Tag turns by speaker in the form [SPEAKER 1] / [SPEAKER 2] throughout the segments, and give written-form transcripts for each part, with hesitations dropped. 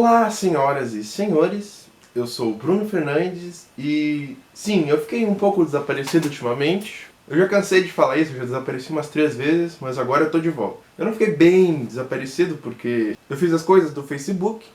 [SPEAKER 1] Olá, senhoras e senhores, eu sou o Bruno Fernandes e sim, eu fiquei um pouco desaparecido ultimamente. Eu já cansei de falar isso, eu já desapareci umas 3 vezes, mas agora eu tô de volta. Eu não fiquei bem desaparecido porque eu fiz as coisas do Facebook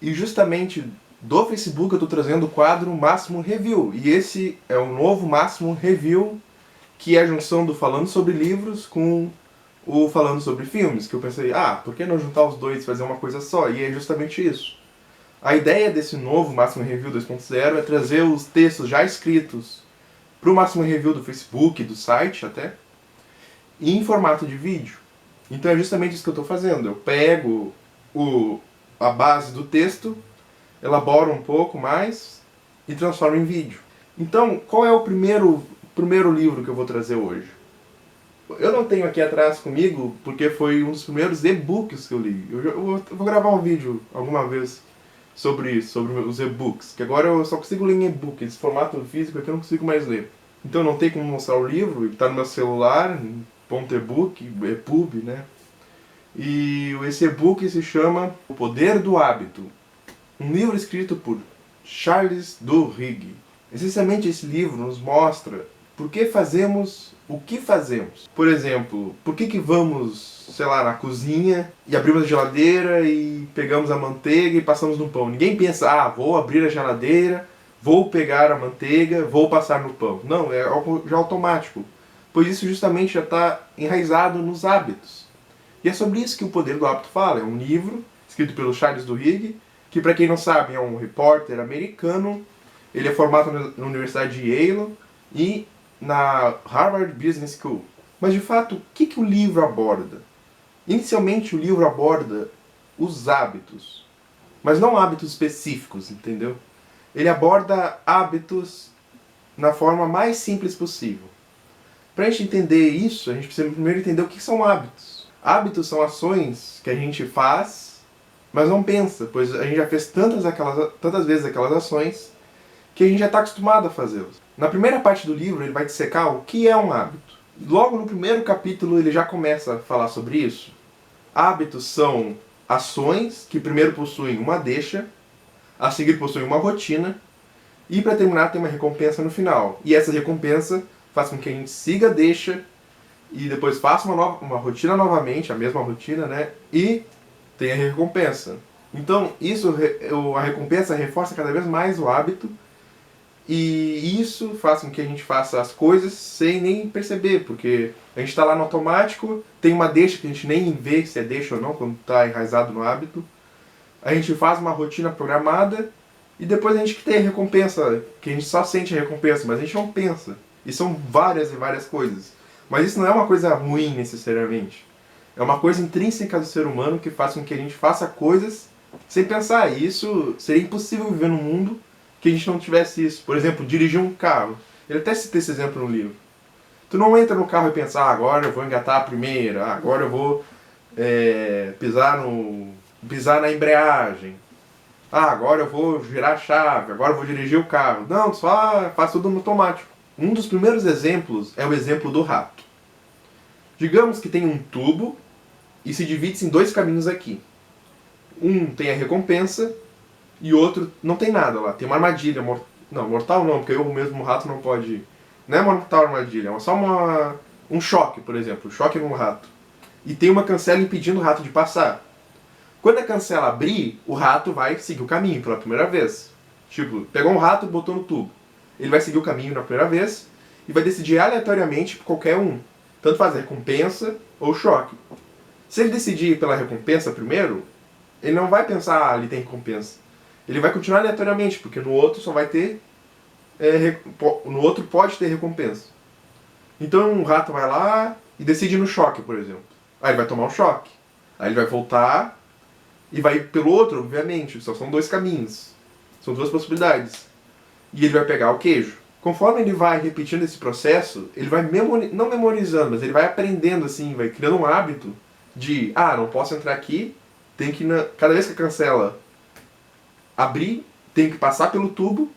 [SPEAKER 1] e justamente do Facebook eu tô trazendo o quadro Máximo Review. E esse é o novo Máximo Review, que é a junção do Falando sobre Livros com o Falando sobre Filmes, que eu pensei, por que não juntar os dois e fazer uma coisa só? E é justamente isso. A ideia desse novo Máximo Review 2.0 é trazer os textos já escritos para o Máximo Review do Facebook, do site até, e em formato de vídeo. Então é justamente isso que eu estou fazendo. Eu pego a base do texto, elaboro um pouco mais e transformo em vídeo. Então, qual é o primeiro livro que eu vou trazer hoje? Eu não tenho aqui atrás comigo, porque foi um dos primeiros e-books que eu li. Eu vou gravar um vídeo alguma vez sobre isso, sobre os e-books, que agora eu só consigo ler em e-book, esse formato físico aqui eu não consigo mais ler. Então não tem como mostrar o livro, ele está no meu celular, .ebook, EPUB, né? E esse e-book se chama O Poder do Hábito, um livro escrito por Charles Duhigg. Essencialmente esse livro nos mostra por que fazemos o que fazemos. Por exemplo, por que vamos, sei lá, na cozinha e abrimos a geladeira e pegamos a manteiga e passamos no pão. Ninguém pensa, vou abrir a geladeira, vou pegar a manteiga, vou passar no pão. Não, é algo já automático. Pois isso justamente já está enraizado nos hábitos. E é sobre isso que o Poder do Hábito fala. É um livro escrito pelo Charles Duhigg, que para quem não sabe é um repórter americano. Ele é formado na Universidade de Yale e na Harvard Business School. Mas de fato, o que o livro aborda? Inicialmente o livro aborda os hábitos, mas não hábitos específicos, entendeu? Ele aborda hábitos na forma mais simples possível. Para a gente entender isso, a gente precisa primeiro entender o que são hábitos. Hábitos são ações que a gente faz, mas não pensa, pois a gente já fez tantas vezes aquelas ações que a gente já está acostumado a fazê-las. Na primeira parte do livro ele vai dissecar o que é um hábito. Logo no primeiro capítulo ele já começa a falar sobre isso. Hábitos são ações que primeiro possuem uma deixa, a seguir possuem uma rotina, e para terminar tem uma recompensa no final. E essa recompensa faz com que a gente siga a deixa, e depois faça uma rotina novamente, a mesma rotina, né? E tem a recompensa. Então a recompensa reforça cada vez mais o hábito, e isso faz com que a gente faça as coisas sem nem perceber, porque a gente está lá no automático, tem uma deixa que a gente nem vê se é deixa ou não, quando está enraizado no hábito. A gente faz uma rotina programada e depois a gente tem a recompensa, que a gente só sente a recompensa, mas a gente não pensa. E são várias e várias coisas. Mas isso não é uma coisa ruim necessariamente. É uma coisa intrínseca do ser humano que faz com que a gente faça coisas sem pensar. E isso seria impossível viver num mundo que a gente não tivesse isso. Por exemplo, dirigir um carro. Ele até cita esse exemplo no livro. Tu não entra no carro e pensa, agora eu vou engatar a primeira, agora eu vou pisar na embreagem, agora eu vou girar a chave, agora eu vou dirigir o carro. Não, só faz tudo no automático. Um dos primeiros exemplos é o exemplo do rato. Digamos que tem um tubo e se divide em 2 caminhos aqui. Um tem a recompensa e outro não tem nada lá. Tem uma armadilha. Não, mortal não, porque o mesmo rato não pode... Não é uma mortal armadilha, é só um choque, por exemplo. Choque num rato. E tem uma cancela impedindo o rato de passar. Quando a cancela abrir, o rato vai seguir o caminho pela primeira vez. Tipo, pegou um rato e botou no tubo. Ele vai seguir o caminho na primeira vez e vai decidir aleatoriamente por qualquer um. Tanto faz recompensa ou choque. Se ele decidir pela recompensa primeiro, ele não vai pensar, ele tem recompensa. Ele vai continuar aleatoriamente, porque no outro só vai ter... no outro pode ter recompensa. Então um rato vai lá e decide no choque, por exemplo. Aí ele vai tomar um choque. Aí ele vai voltar e vai pelo outro, obviamente. Só são 2 caminhos. São 2 possibilidades. E ele vai pegar o queijo. Conforme ele vai repetindo esse processo, ele vai não memorizando, mas ele vai aprendendo assim, vai criando um hábito de, não posso entrar aqui, tem que cada vez que a cancela abrir, tem que passar pelo tubo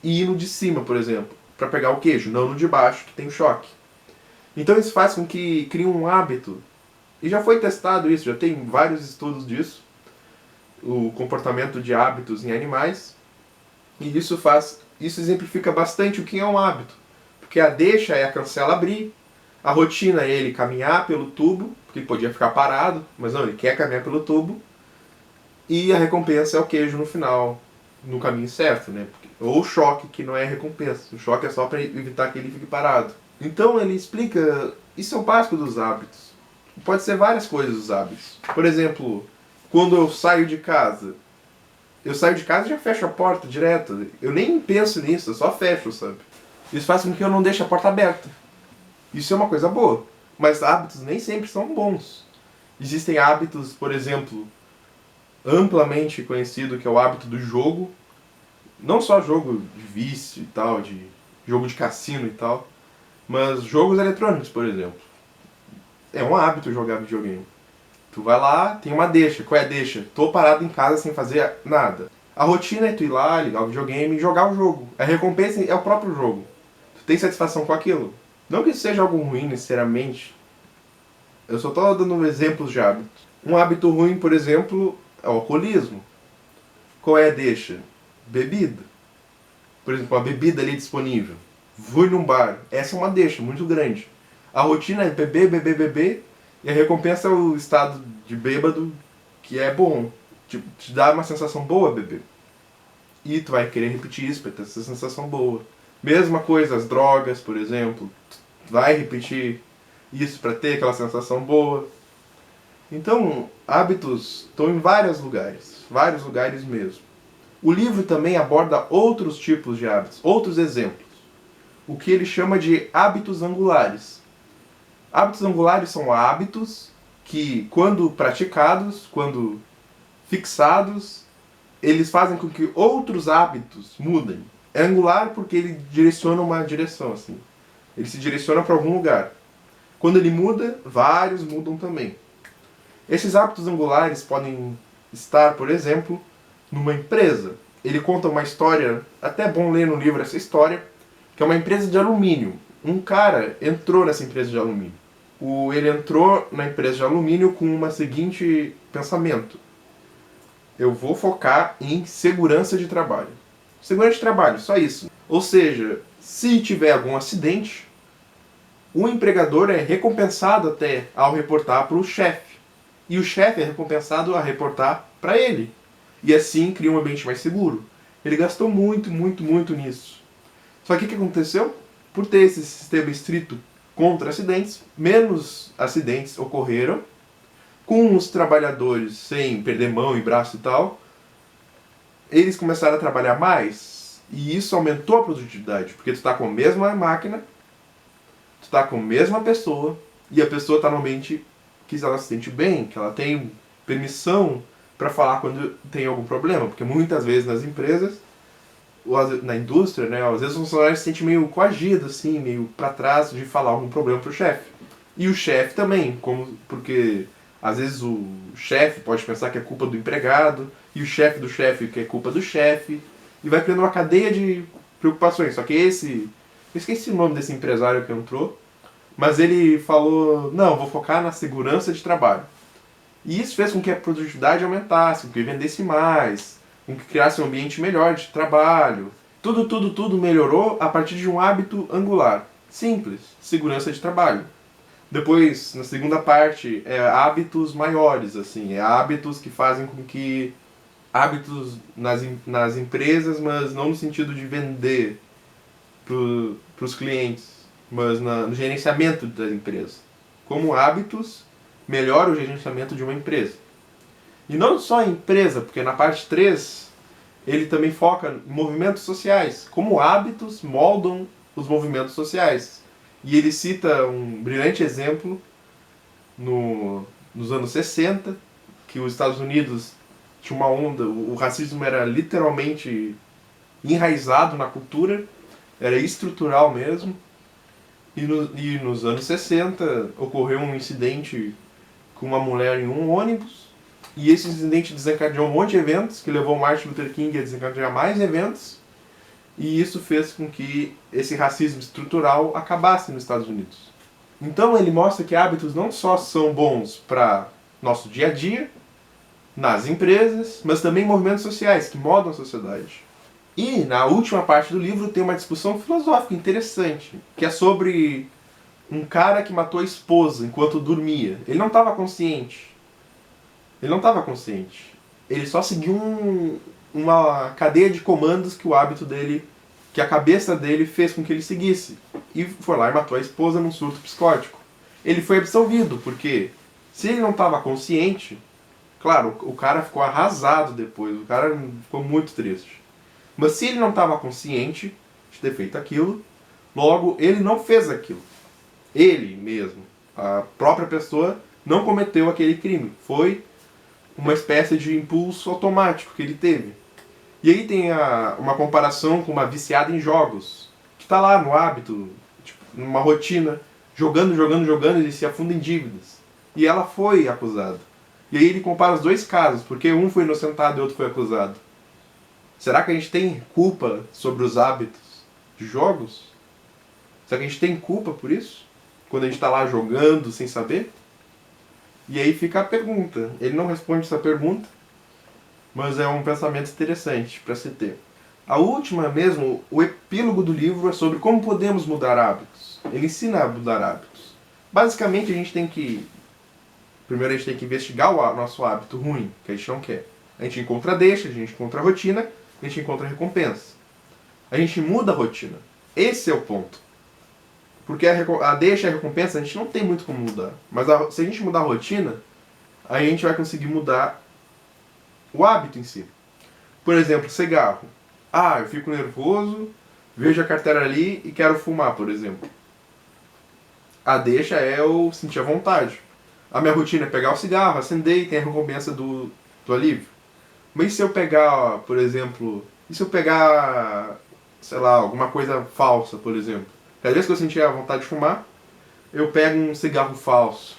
[SPEAKER 1] e ir no de cima, por exemplo, para pegar o queijo, não no de baixo, que tem o choque. Então isso faz com que crie um hábito. E já foi testado isso, já tem vários estudos disso. o comportamento de hábitos em animais, e isso exemplifica bastante o que é um hábito. Porque a deixa é a cancela abrir, a rotina é ele caminhar pelo tubo, porque ele podia ficar parado, mas não, ele quer caminhar pelo tubo, e a recompensa é o queijo no final, no caminho certo, né? Ou o choque, que não é recompensa. O choque é só para evitar que ele fique parado. Então ele explica, isso é o básico dos hábitos. Pode ser várias coisas os hábitos. Por exemplo, quando eu saio de casa e já fecho a porta direto. Eu nem penso nisso, eu só fecho, sabe? Isso faz com que eu não deixe a porta aberta. Isso é uma coisa boa. Mas hábitos nem sempre são bons. Existem hábitos, por exemplo, amplamente conhecido, que é o hábito do jogo. Não só jogo de vício e tal, de jogo de cassino e tal, mas jogos eletrônicos, por exemplo. É um hábito jogar videogame. Tu vai lá, tem uma deixa. Qual é a deixa? Tô parado em casa sem fazer nada. A rotina é tu ir lá, ligar o videogame e jogar o jogo. A recompensa é o próprio jogo. Tu tem satisfação com aquilo. Não que isso seja algo ruim, necessariamente. Eu só tô dando exemplos de hábitos. Um hábito ruim, por exemplo, é o alcoolismo. Qual é a deixa? Bebida. Por exemplo, a bebida ali disponível. Fui num bar. Essa é uma deixa muito grande. A rotina é beber, beber, beber. E a recompensa é o estado de bêbado, que é bom. Te dá uma sensação boa beber. E tu vai querer repetir isso para ter essa sensação boa. Mesma coisa, as drogas, por exemplo. Tu vai repetir isso para ter aquela sensação boa. Então, hábitos estão em vários lugares mesmo. O livro também aborda outros tipos de hábitos, outros exemplos. O que ele chama de hábitos angulares. Hábitos angulares são hábitos que, quando praticados, quando fixados, eles fazem com que outros hábitos mudem. É angular porque ele direciona uma direção, assim. Ele se direciona para algum lugar. Quando ele muda, vários mudam também. Esses hábitos angulares podem estar, por exemplo, numa empresa. Ele conta uma história, até é bom ler no livro essa história, que é uma empresa de alumínio. Um cara entrou nessa empresa de alumínio. Ele entrou na empresa de alumínio com um seguinte pensamento: eu vou focar em segurança de trabalho. Segurança de trabalho, só isso. Ou seja, se tiver algum acidente, o empregador é recompensado até ao reportar para o chefe. E o chefe é recompensado a reportar para ele. E assim cria um ambiente mais seguro. Ele gastou muito nisso. Só que o que aconteceu? Por ter esse sistema estrito contra acidentes, menos acidentes ocorreram, com os trabalhadores sem perder mão e braço e tal. Eles começaram a trabalhar mais, e isso aumentou a produtividade, porque tu está com a mesma máquina, tu está com a mesma pessoa, e a pessoa está no ambiente que ela se sente bem, que ela tem permissão para falar quando tem algum problema, porque muitas vezes nas empresas, na indústria, né, às vezes o funcionário se sente meio coagido, assim, meio para trás de falar algum problema pro chefe. E o chefe também, porque às vezes o chefe pode pensar que é culpa do empregado, e o chefe do chefe que é culpa do chefe, e vai criando uma cadeia de preocupações. Só que eu esqueci o nome desse empresário que entrou, mas ele falou, não, vou focar na segurança de trabalho. E isso fez com que a produtividade aumentasse, com que vendesse mais, com que criasse um ambiente melhor de trabalho. Tudo melhorou a partir de um hábito angular. Simples, segurança de trabalho. Depois, na segunda parte, é hábitos maiores, assim, é hábitos que fazem com que... hábitos nas empresas, mas não no sentido de vender para os clientes, mas no gerenciamento das empresas. Como hábitos, melhora o gerenciamento de uma empresa. E não só a empresa, porque na parte 3, ele também foca em movimentos sociais. Como hábitos moldam os movimentos sociais. E ele cita um brilhante exemplo nos anos 60, que os Estados Unidos tinha uma onda, o racismo era literalmente enraizado na cultura, era estrutural mesmo. E nos anos 60 ocorreu um incidente com uma mulher em um ônibus, e esse incidente desencadeou um monte de eventos, que levou Martin Luther King a desencadear mais eventos, e isso fez com que esse racismo estrutural acabasse nos Estados Unidos. Então ele mostra que hábitos não só são bons para nosso dia a dia, nas empresas, mas também em movimentos sociais que moldam a sociedade. E na última parte do livro tem uma discussão filosófica interessante, que é sobre um cara que matou a esposa enquanto dormia. Ele não estava consciente. Ele não estava consciente. Ele só seguiu uma cadeia de comandos que o hábito dele, que a cabeça dele fez com que ele seguisse. E foi lá e matou a esposa num surto psicótico. Ele foi absolvido, porque se ele não estava consciente, claro, o cara ficou arrasado depois, o cara ficou muito triste. Mas se ele não estava consciente de ter feito aquilo, logo ele não fez aquilo. Ele mesmo, a própria pessoa, não cometeu aquele crime. Foi uma espécie de impulso automático que ele teve. E aí tem uma comparação com uma viciada em jogos, que está lá no hábito, tipo, numa rotina, jogando, jogando, jogando, e se afunda em dívidas. E ela foi acusada. E aí ele compara os dois casos, porque um foi inocentado e outro foi acusado. Será que a gente tem culpa sobre os hábitos de jogos? Será que a gente tem culpa por isso? Quando a gente está lá jogando sem saber? E aí fica a pergunta. Ele não responde essa pergunta, mas é um pensamento interessante para se ter. A última mesmo, o epílogo do livro é sobre como podemos mudar hábitos. Ele ensina a mudar hábitos. Basicamente a gente tem que... Primeiro a gente tem que investigar o nosso hábito ruim, que a gente não quer. A gente encontra a deixa, a gente encontra a rotina, a gente encontra a recompensa. A gente muda a rotina. Esse é o ponto. Porque a deixa e a recompensa a gente não tem muito como mudar. Mas se a gente mudar a rotina, a gente vai conseguir mudar o hábito em si. Por exemplo, cigarro. Ah, eu fico nervoso, vejo a carteira ali e quero fumar, por exemplo. A deixa é eu sentir a vontade. A minha rotina é pegar o cigarro, acender e tem a recompensa do alívio. Mas se eu pegar, por exemplo... E se eu pegar, sei lá, alguma coisa falsa, por exemplo? Cada vez que eu sentir a vontade de fumar, eu pego um cigarro falso.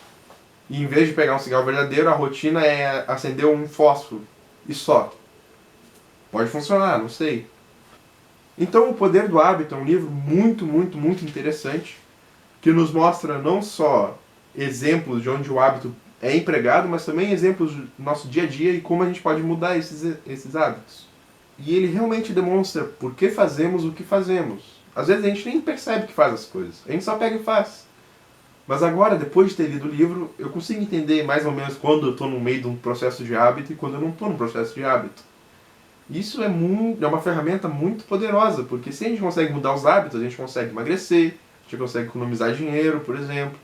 [SPEAKER 1] E em vez de pegar um cigarro verdadeiro, a rotina é acender um fósforo. E só. Pode funcionar, não sei. Então, O Poder do Hábito é um livro muito, muito, muito interessante, que nos mostra não só exemplos de onde o hábito é empregado, mas também exemplos do nosso dia a dia e como a gente pode mudar esses hábitos. E ele realmente demonstra por que fazemos o que fazemos. Às vezes a gente nem percebe que faz as coisas, a gente só pega e faz. Mas agora, depois de ter lido o livro, eu consigo entender mais ou menos quando eu estou no meio de um processo de hábito e quando eu não estou no processo de hábito. Isso é uma ferramenta muito poderosa, porque se a gente consegue mudar os hábitos, a gente consegue emagrecer, a gente consegue economizar dinheiro, por exemplo,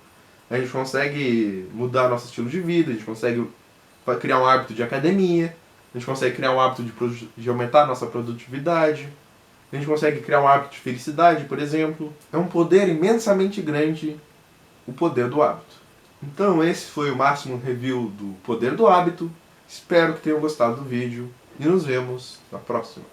[SPEAKER 1] a gente consegue mudar nosso estilo de vida, a gente consegue criar um hábito de academia, a gente consegue criar um hábito de aumentar a nossa produtividade, a gente consegue criar um hábito de felicidade, por exemplo. É um poder imensamente grande, o poder do hábito. Então esse foi o máximo review do Poder do Hábito. Espero que tenham gostado do vídeo e nos vemos na próxima.